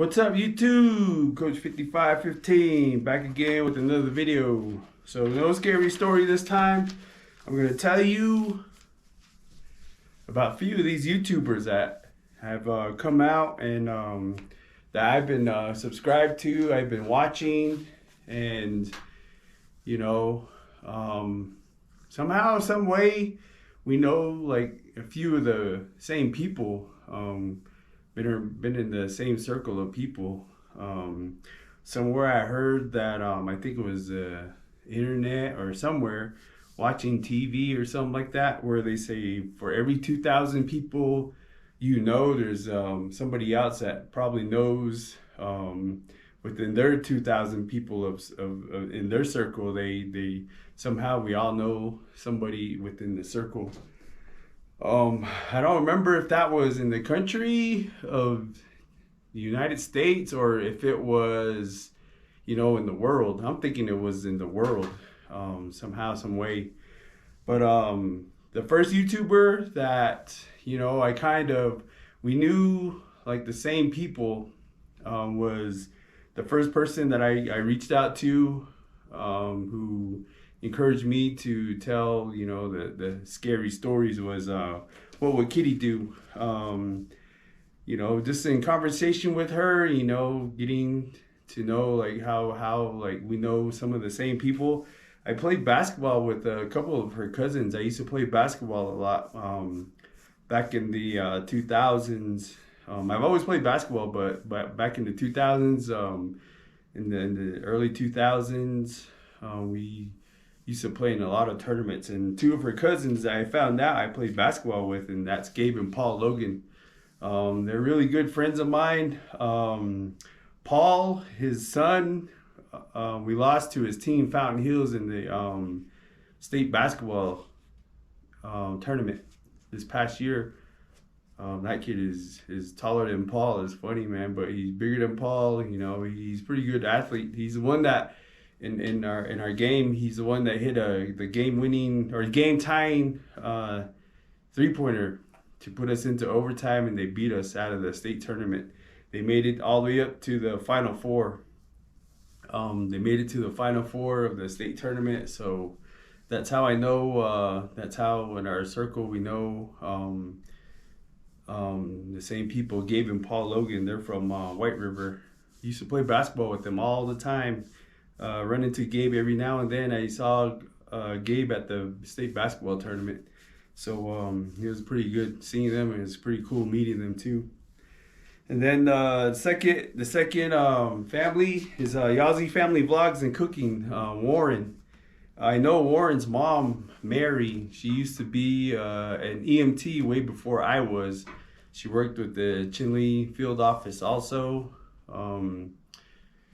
What's up YouTube? Coach 5515 back again with another video. So no scary story this time. I'm going to tell you about a few of these YouTubers that have come out and that I've been subscribed to, I've been watching, and you know, somehow, some way, we know like a few of the same people. Been in the same circle of people. Somewhere I heard that I think it was internet or somewhere watching TV or something like that, where they say for every 2,000 people, there's somebody else that probably knows within their 2,000 people of in their circle. They somehow we all know somebody within the circle. I don't remember if that was in the country of the United States or if it was, in the world. I'm thinking it was in the world, somehow, some way. But the first YouTuber that, we knew like the same people, was the first person that I reached out to, who encouraged me to tell the scary stories, was what would Kitty do. Just in conversation with her, getting to know like how like we know some of the same people. I played basketball with a couple of her cousins. I used to play basketball a lot back in the 2000s. I've always played basketball, but back in the 2000s, in the early 2000s, we used to play in a lot of tournaments, and two of her cousins I found out I played basketball with, and that's Gabe and Paul Logan. They're really good friends of mine. Paul, his son, we lost to his team, Fountain Hills, in the state basketball tournament this past year. That kid is taller than Paul. It's funny, man, but he's bigger than Paul. He's a pretty good athlete. He's the one that in our game, he's the one that hit the game-winning or game-tying 3-pointer to put us into overtime, and they beat us out of the state tournament. They made it all the way up to the Final Four. They made it to the Final Four of the state tournament. So that's how I know. That's how in our circle we know the same people. Gabe and Paul Logan. They're from White River. Used to play basketball with them all the time. Run into Gabe every now and then. I saw Gabe at the state basketball tournament. So it was pretty good seeing them, and it's pretty cool meeting them too. And then the second family is Yazi Family Vlogs and Cooking, Warren. I know Warren's mom, Mary. She used to be an EMT way before I was. She worked with the Chinle field office also.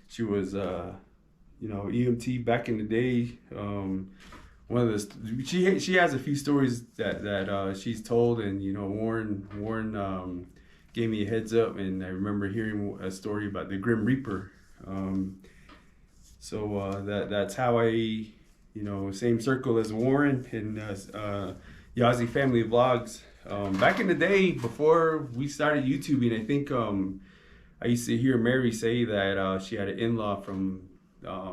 She was EMT back in the day. One of the she has a few stories that she's told, and Warren gave me a heads up, and I remember hearing a story about the Grim Reaper. So that's how I same circle as Warren and Yazi Family Vlogs. Back in the day before we started YouTubing, I think I used to hear Mary say that she had an in-law from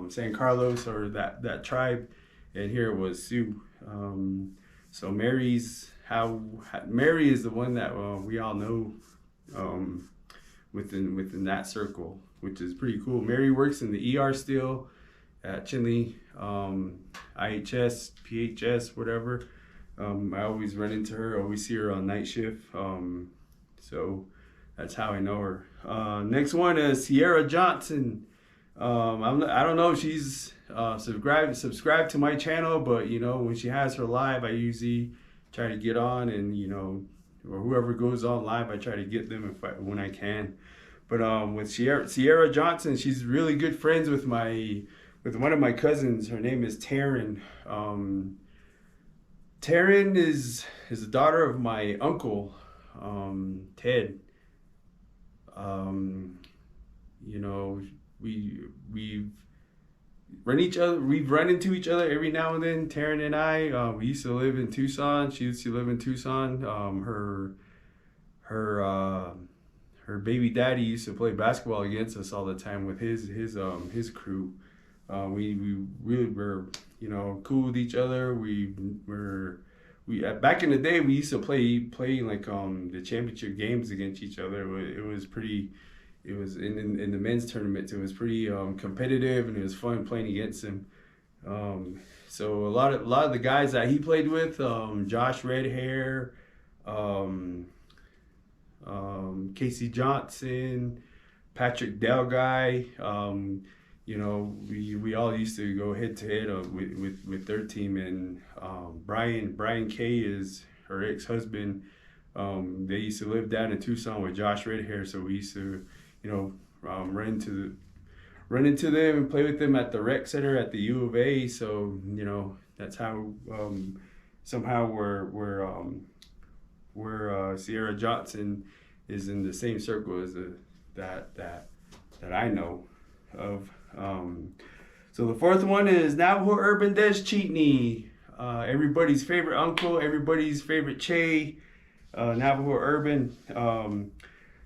San Carlos, or that tribe, and here it was Sioux. So Mary is the one that we all know within that circle, which is pretty cool. Mary works in the ER still at Chinle, IHS, PHS, whatever. I always run into her, always see her on night shift. So that's how I know her. Next one is Sierra Johnson. I don't know if she's subscribed to my channel, but when she has her live, I usually try to get on, and or whoever goes on live, I try to get them when I can. But with Sierra Johnson, she's really good friends with one of my cousins. Her name is Taryn. Taryn is the daughter of my uncle, Ted. We've run into each other every now and then. Taryn and I, we used to live in Tucson. She used to live in Tucson. Her her baby daddy used to play basketball against us all the time with his crew. We really were, you know, cool with each other. Back in the day we used to play like the championship games against each other. It was pretty. It was in the men's tournaments. It was pretty competitive, and it was fun playing against him. So a lot of the guys that he played with, Josh Redhair, Casey Johnson, Patrick Delguy. You know, we all used to go head to head with their team, and Brian Kay is her ex-husband. They used to live down in Tucson with Josh Redhair, so we used to, you know, run into them and play with them at the rec center at the U of A. So, you know, that's how somehow we're Sierra Johnson is in the same circle as that I know of. So the fourth one is Navajo Urban Des Cheatney. Everybody's favorite uncle, everybody's favorite Che, Navajo Urban.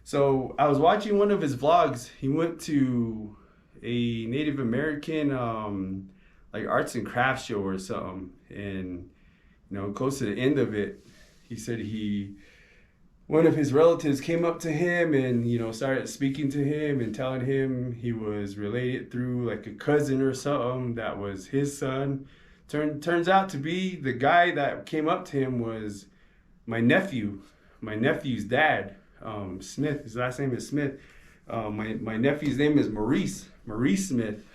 So I was watching one of his vlogs. He went to a Native American like arts and crafts show or something, and you know, close to the end of it, he said one of his relatives came up to him and, you know, started speaking to him and telling him he was related through like a cousin or something that was his son. Turns out to be the guy that came up to him was my nephew's dad, Smith. His last name is Smith. My nephew's name is Maurice Smith.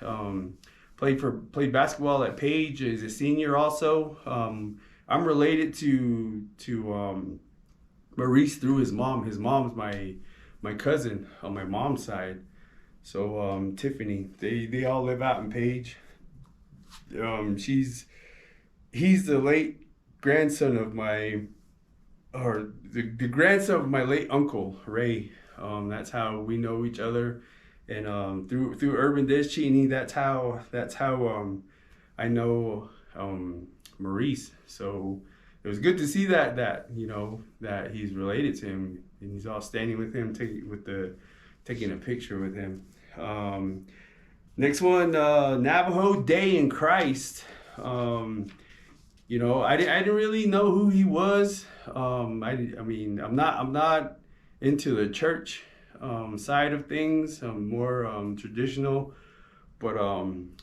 Played basketball at Page. Is a senior also. I'm related to Maurice through his mom. His mom's my cousin on my mom's side. So Tiffany, they all live out in Page. He's the late grandson of the grandson of my late uncle Ray. That's how we know each other, and through Urban Des Cheatney, that's how I know Maurice. So it was good to see that you know that he's related to him, and he's all standing with him, taking a picture with him. Next one, Navajo Day in Christ. You know, I didn't really know who he was. I mean, I'm not into the church side of things. I'm more traditional, but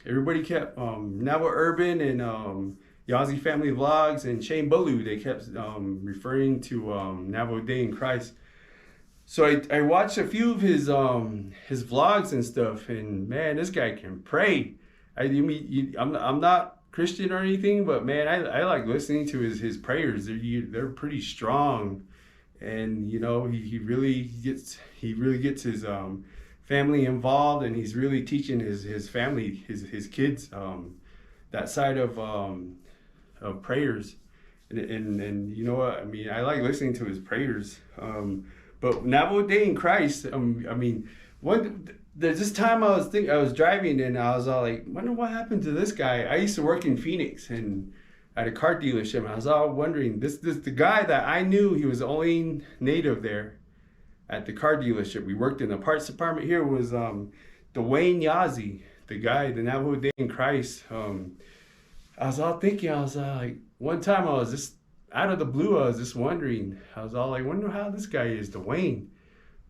everybody kept Navajo Urban and Yazi Family Vlogs and Shane Bolu. They kept referring to Navajo Day in Christ. So I watched a few of his vlogs and stuff, and man, this guy can pray. I'm not Christian or anything, but man, I like listening to his prayers. They're pretty strong, and you know he really gets his family involved, and he's really teaching his family, his kids, that side of prayers, and you know what I mean. I like listening to his prayers. But Navajo Day in Christ, I mean, there's this time I was driving and I was all like, wonder what happened to this guy. I used to work in Phoenix and at a car dealership, and I was all wondering, the guy that I knew, he was the only native there at the car dealership. We worked in the parts department here, was Dwayne Yazi, the Navajo Day in Christ. I was all thinking, I was like, one time I was just out of the blue, I was just wondering, I was all like, wonder how this guy is, Dwayne.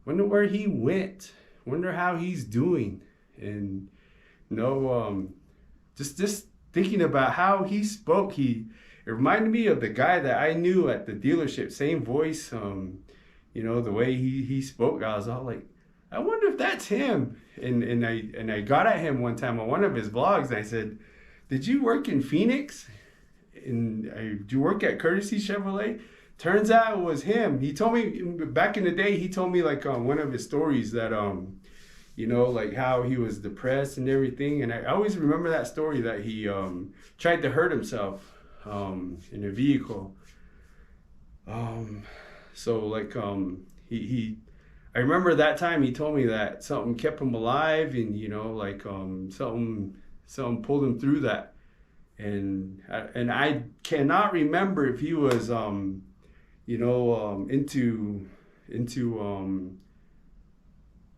Wonder where he went. Wonder how he's doing. And you know, just thinking about how he spoke, it reminded me of the guy that I knew at the dealership, same voice, you know, the way he spoke. I was all like, I wonder if that's him. And I got at him one time on one of his vlogs, and I said, did you work in Phoenix? And did you work at Courtesy Chevrolet? Turns out it was him. He told me back in the day, he told me like one of his stories that you know, like how he was depressed and everything. And I always remember that story, that he tried to hurt himself in a vehicle. So like I remember that time he told me that something kept him alive, and you know, like something pulled him through that. And I cannot remember if he was you know, into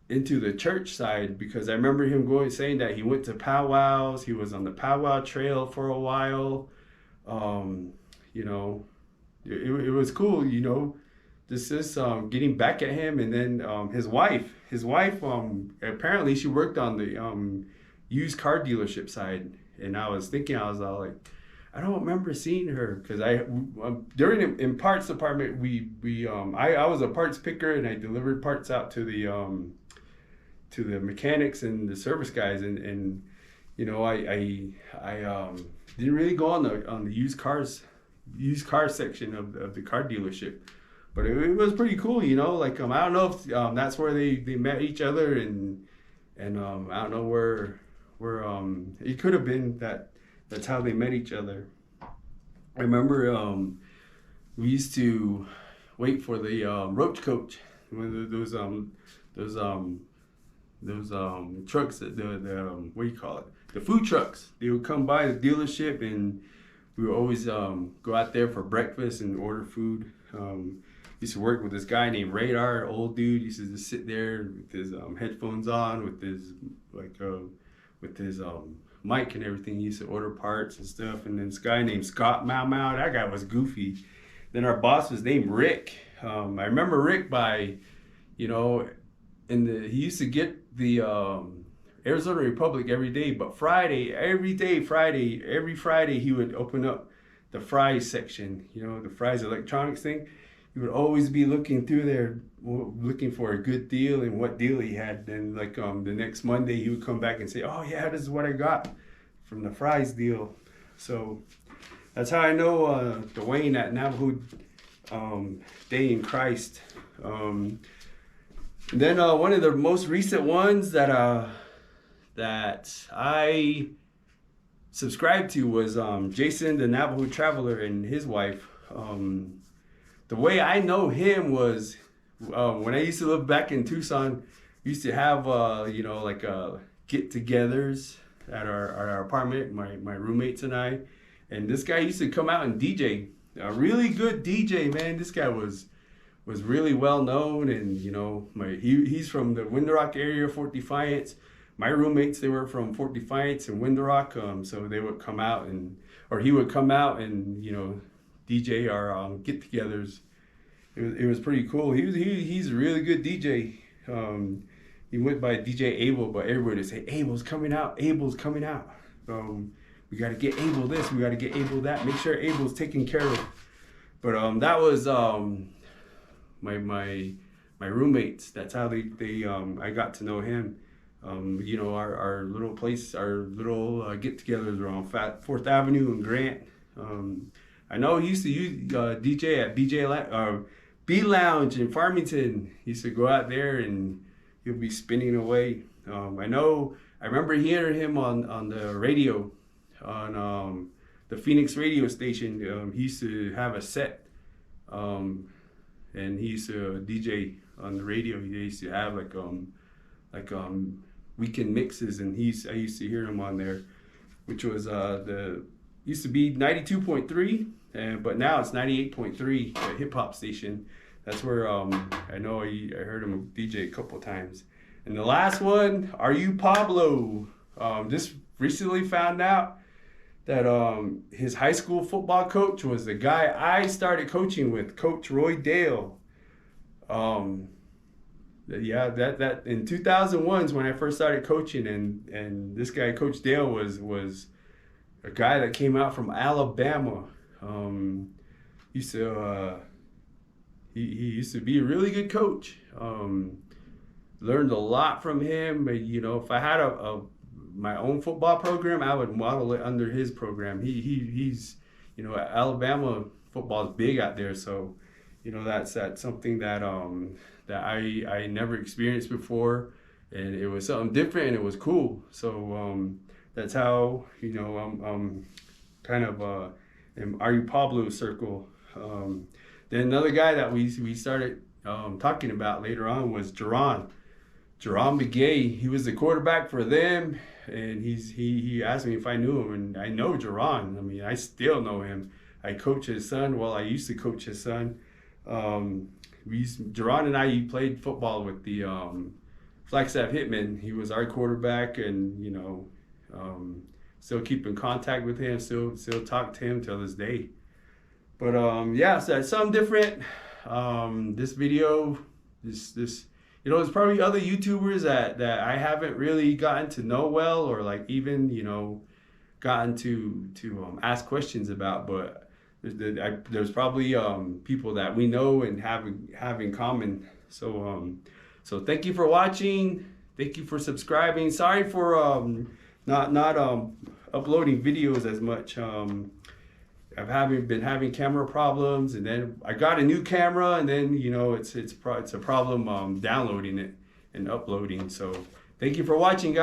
into the church side, because I remember him saying that he went to powwows. He was on the powwow trail for a while. Um, you know, it was cool. This is getting back at him, and then his wife apparently she worked on the used car dealership side, and I was thinking, I was all like, I don't remember seeing her, because during in parts department I was a parts picker, and I delivered parts out to the mechanics and the service guys, and I didn't really go on the used car section of the car dealership, but it was pretty cool. Like I don't know if that's where they met each other, and I don't know where it could have been that's how they met each other. I remember we used to wait for the roach coach, those trucks, the what do you call it, the food trucks. They would come by the dealership, and we would always go out there for breakfast and order food. Used to work with this guy named Radar, old dude. Used to just sit there with his headphones on, with his mic and everything. He used to order parts and stuff. And then this guy named Scott Mau, that guy was goofy. Then our boss was named Rick. I remember Rick by, he used to get the Arizona Republic every day, but every Friday he would open up the fries section, the fries electronics thing. He would always be looking through there, looking for a good deal and what deal he had. Then the next Monday he would come back and say, oh yeah, this is what I got from the fries deal. So that's how I know Dwayne at Navajo Day in Christ. Then one of the most recent ones that I subscribed to was Jason, the Navajo Traveler, and his wife. The way I know him was when I used to live back in Tucson. We used to have get-togethers at our apartment, my roommates and I. And this guy used to come out and DJ, a really good DJ, man. This guy was really well known, and he's from the Window Rock area, Fort Defiance. My roommates, they were from Fort Defiance and Window Rock, so they would come out he would come out and DJ our get-togethers. It was pretty cool. He's a really good DJ. He went by DJ Abel, but everybody would say, Abel's coming out. We got to get Abel this, we got to get Abel that. Make sure Abel's taken care of. But that was my roommates. That's how I got to know him. Our little place, our little get-togethers were on 4th Avenue and Grant. I know he used to DJ at B Lounge in Farmington. He used to go out there and he'll be spinning away. I remember hearing him on the radio, on the Phoenix radio station. He used to have a set, and he used to DJ on the radio. He used to have weekend mixes, and I used to hear him on there, which was used to be 92.3, but now it's 98.3, a hip hop station. That's where I know I heard him DJ a couple times. And the last one, Are You Pablo? Just recently found out that his high school football coach was the guy I started coaching with, Coach Roy Dale. That in 2001 is when I first started coaching, and this guy, Coach Dale, was a guy that came out from Alabama. He used to be a really good coach. Learned a lot from him. But, if I had my own football program, I would model it under his program. He's Alabama football is big out there, so that's something that I never experienced before, and it was something different, and it was cool. So that's how I'm kind of in Are You Pablo circle. Then another guy that we started talking about later on was Jerron Begay. He was the quarterback for them, and he asked me if I knew him, and I know Jerron. I mean, I still know him. I coach his son. Well, I used to coach his son. Jerron and I played football with the Flagstaff Hitman. He was our quarterback, and still keep in contact with him. Still talk to him till this day. But yeah, so that's something different. This video, this there's probably other YouTubers that I haven't really gotten to know well, or like even gotten to ask questions about. But there's probably people that we know and have in common. So thank you for watching. Thank you for subscribing. Sorry for not uploading videos as much. I've been having camera problems, and then I got a new camera, and then it's a problem downloading it and uploading. So thank you for watching, guys.